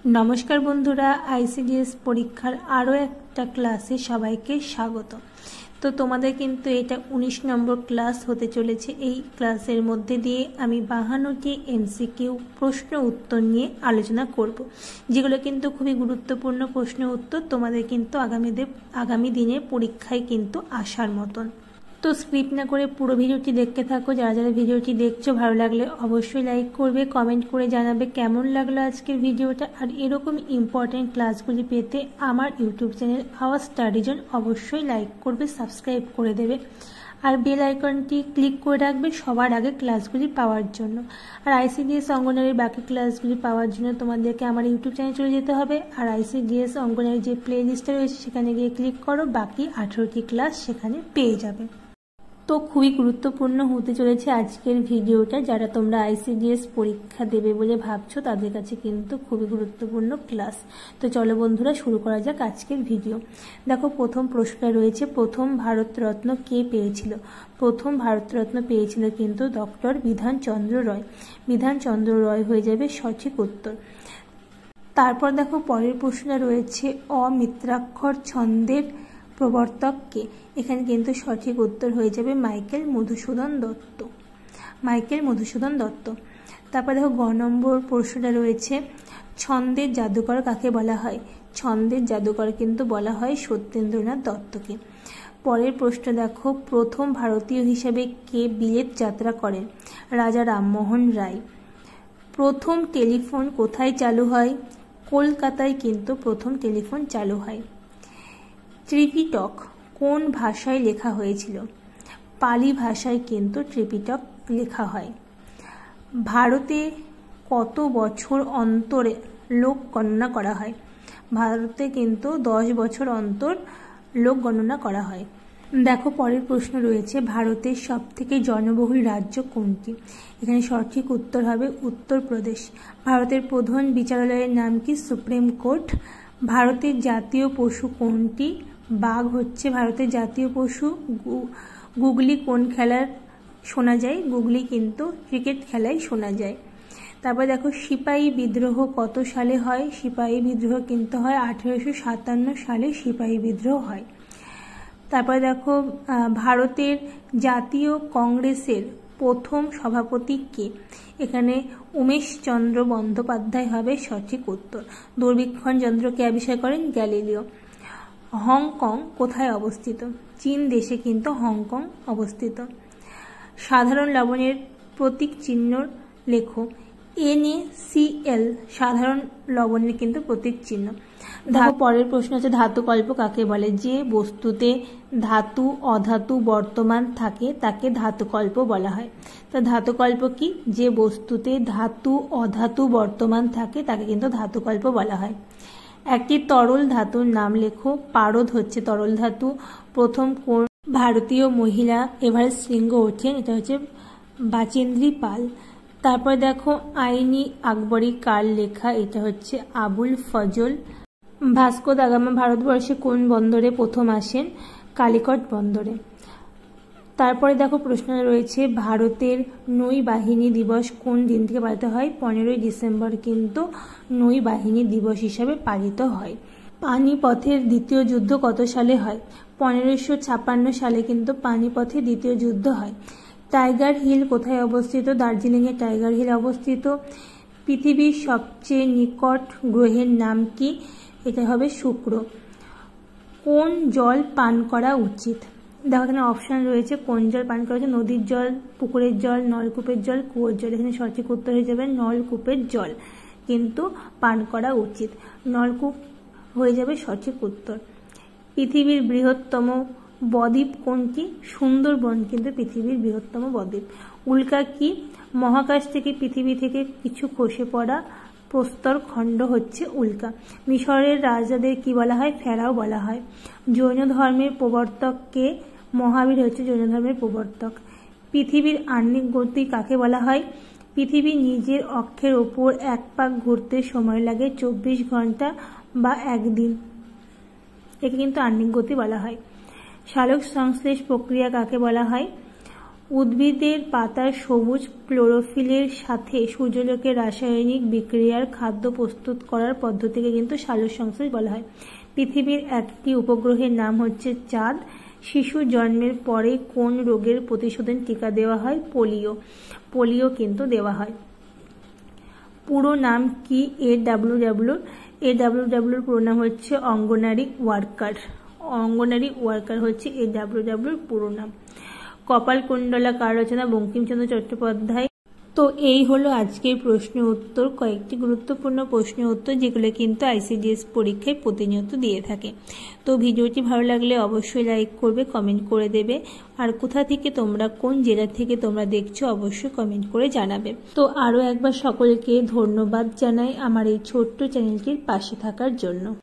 नमस्कार बंधुरा आईसीडीएस परीक्षार आरो एक क्लासे सबाइके स्वागत। तो तुम्हारे किन्तु एटा 19 नम्बर क्लास होते चलेछे। एई क्लासेर मध्य दिए आमी 52टी एमसीकिউ प्रश्न उत्तर निये आलोचना करब, जेगुलो किन्तु खुबই गुरुत्वपूर्ण प्रश्न उत्तर तुम्हारे किन्तु आगामी दिने परीक्षाय किन्तु आसार मतन। तो स्क्रिप्ट ना करे पुरो भिडियोटी देखते थाको। যারা যারা ভিডিওটি দেখছো ভালো লাগলে অবশ্যই লাইক করবে, কমেন্ট করে জানাবে কেমন লাগলো আজকের ভিডিওটা। আর এরকম ইম্পর্টেন্ট ক্লাসগুলি পেতে আমার YouTube channel hour study zone অবশ্যই লাইক করবে, সাবস্ক্রাইব করে দেবে আর বেল আইকনটি ক্লিক করে রাখবে সবার আগে ক্লাসগুলি পাওয়ার জন্য। আর আইসিডিএস অঙ্গনারীর বাকি ক্লাসগুলি পাওয়ার জন্য তোমাদেরকে আমার ইউটিউব চ্যানেল চলে যেতে হবে। আর আইসিডিএস অঙ্গনারীর যে প্লে লিস্টটা রয়েছে সেখানে গিয়ে ক্লিক করো, বাকি 18টি ক্লাস সেখানে পেয়ে যাবে। तो খুবই গুরুত্বপূর্ণ হতে চলেছে আজকের ভিডিওটা। যারা তোমরা আইসিডিএস পরীক্ষা দেবে বলে ভাবছো তাদের কাছে কিন্তু খুবই গুরুত্বপূর্ণ ক্লাস। তো চলো বন্ধুরা শুরু করা যাক আজকের ভিডিও। দেখো প্রথম প্রশ্ন রয়েছে, প্রথম ভারতরত্ন কে পেয়েছিল? প্রথম ভারতরত্ন পেয়েছিল কিন্তু ডক্টর বিধানচন্দ্র রয়। বিধানচন্দ্র রয় হয়ে যাবে সঠিক উত্তর। তারপর দেখো পরের প্রশ্ন রয়েছে, অমিত্রাক্ষর ছন্দের প্রবর্তক কে? এখানে কিন্তু সঠিক উত্তর হয়ে যাবে মাইকেল মধুসূদন দত্ত। মাইকেল মধুসূদন দত্ত। তারপর দেখো গ নম্বর প্রশ্নটা রয়েছে, ছন্দের জাদুকর কাকে বলা হয়? ছন্দের জাদুকর কিন্তু বলা হয় সত্যেন্দ্রনাথ দত্তকে। পরের প্রশ্ন দেখো, প্রথম ভারতীয় হিসেবে কে বিলেত যাত্রা করেন? রাজা রামমোহন রায়। প্রথম টেলিফোন কোথায় চালু হয়? কলকাতায় কিন্তু প্রথম টেলিফোন চালু হয়। ত্রিপিটক কোন ভাষায় লেখা হয়েছিল? পালি ভাষায় কিন্তু ত্রিপিটক লেখা হয়। ভারতে কত বছর অন্তরে লোক গণনা করা হয়? ভারতে কিন্তু 10 বছর অন্তর লোক গণনা করা হয়। দেখো পরের প্রশ্ন রয়েছে, ভারতের সবথেকে জনবহুল রাজ্য কোনটি? এখানে সঠিক উত্তর হবে উত্তরপ্রদেশ। ভারতের প্রধান বিচারালয়ের নাম কি? Supreme court. ভারতের জাতীয় পশু কোনটি? বাঘ হচ্ছে ভারতের জাতীয় পশু। গুগলি কোন খেলার শোনা যায়? গুগলি কিন্তু ক্রিকেট খেলায় শোনা যায়। তারপর দেখো সিপাহী বিদ্রোহ কত সালে হয়? সিপাহী বিদ্রোহ কিন্তু হয় 1857 সালে সিপাহী বিদ্রোহ হয়। তারপর দেখো ভারতের জাতীয় কংগ্রেসের প্রথম সভাপতি কে? এখানে উমেশ চন্দ্র বন্দ্যোপাধ্যায় হবে সঠিক উত্তর। দূরবীক্ষণ যন্ত্রকে আবিষ্কার করেন গ্যালিলিও। হংকং কোথায় অবস্থিত? চীন দেশে কিন্তু হংকং অবস্থিত। সাধারণ লবণের প্রতীক চিহ্ন লেখো। NaCl সাধারণ লবণের কিন্তু প্রতীক চিহ্ন। দেখো পরের প্রশ্ন হচ্ছে, ধাতুকল্প কাকে বলে? যে বস্তুতে ধাতু অধাতু বর্তমান থাকে তাকে ধাতুকল্প বলা হয়। তো ধাতুকল্প কি? যে বস্তুতে ধাতু অধাতু বর্তমান থাকে তাকে কিন্তু ধাতুকল্প বলা হয়। একটি তরল ধাতুর নাম লেখো। পারদ হচ্ছে তরল ধাতু। প্রথম কোন ভারতীয় মহিলা এভারেস্ট শৃঙ্গ ওঠেন? এটা হচ্ছে বাচেন্দ্রী পাল। তারপর দেখো আইনি আকবরী কার লেখা? এটা হচ্ছে Abul Fazal. Vasco da Gama ভারতবর্ষে কোন বন্দরে প্রথম আসেন? কালিকট বন্দরে। তারপরে দেখো প্রশ্ন রয়েছে, ভারতের নৌবাহিনী দিবস কোন দিন থেকে পালিত হয়? 15ই ডিসেম্বর কিন্তু নৌবাহিনী দিবস হিসাবে পালিত হয়। পানিপথের দ্বিতীয় যুদ্ধ কত সালে হয়? 1556 সালে কিন্তু পানিপথের দ্বিতীয় যুদ্ধ হয়। টাইগার হিল কোথায় অবস্থিত? দার্জিলিংয়ে টাইগার হিল অবস্থিত। পৃথিবীর সবচেয়ে নিকট গ্রহের নাম কি? এটা হবে শুক্র। কোন জল পান করা উচিত? দেখো এখানে অপশান রয়েছে, কোন জল পান করা উচিত? নদীর জল, পুকুরের জল, নলকূপের জল, কুয়োর জল। এখানে সঠিক উত্তর হয়ে যাবে নলকূপের জল কিন্তু পান করা উচিত। নলকূপ হয়ে যাবে সঠিক উত্তর। পৃথিবীর বৃহত্তম বদ্বীপ কোনটি? সুন্দরবন কিন্তু পৃথিবীর বৃহত্তম বদ্বীপ। উল্কা কি? মহাকাশ থেকে পৃথিবী থেকে কিছু খসে পড়া প্রস্তর খণ্ড হচ্ছে উল্কা। মিশরের রাজাদের কি বলা হয়? ফেরাও বলা হয়। জৈন ধর্মের প্রবর্তককে? মহাবীর হচ্ছে জৈন ধর্মের প্রবর্তক। পৃথিবীর আহ্নিক গতি কাকে বলা হয়? পৃথিবী নিজের অক্ষের ওপর এক পাক ঘুরতে সময় লাগে 24 ঘন্টা বা 1 দিন। একে কিন্তু আহ্নিক গতি বলা হয়। সালোক সংশ্লেষ প্রক্রিয়া কাকে বলা হয়? উদ্ভিদের পাতার সবুজ ক্লোরোফিলের সাথে সূর্যালোকের রাসায়নিক বিক্রিয়ার খাদ্য প্রস্তুত করার পদ্ধতিকে কিন্তু সালোকসংশ্লেষ বলা হয়। পৃথিবীর একটি উপগ্রহের নাম হচ্ছে চাঁদ। শিশু জন্মের পরে কোন রোগের প্রতিশোধন টিকা দেওয়া হয়? পোলিও কিন্তু দেওয়া হয়। পুরো নাম কি AWWর পুরো নাম হচ্ছে অঙ্গনারী ওয়ার্কার হচ্ছে AWWর পুরো নাম। কপালকুণ্ডলা কার রচনা? বঙ্কিমচন্দ্র চট্টোপাধ্যায়। তো এই হলো আজকের প্রশ্ন উত্তর, কয়েকটি গুরুত্বপূর্ণ প্রশ্ন উত্তর যেগুলো কিন্তু ICDS পরীক্ষায় প্রতিনিয়ত দিয়ে থাকে। তো ভিডিওটি ভালো লাগলে অবশ্যই লাইক করবে, কমেন্ট করে দেবে, আর কোথা থেকে তোমরা, কোন জেলা থেকে তোমরা দেখছো অবশ্যই কমেন্ট করে জানাবে। তো আরও একবার সকলকে ধন্যবাদ জানাই আমার এই ছোট্ট চ্যানেলটির পাশে থাকার জন্য।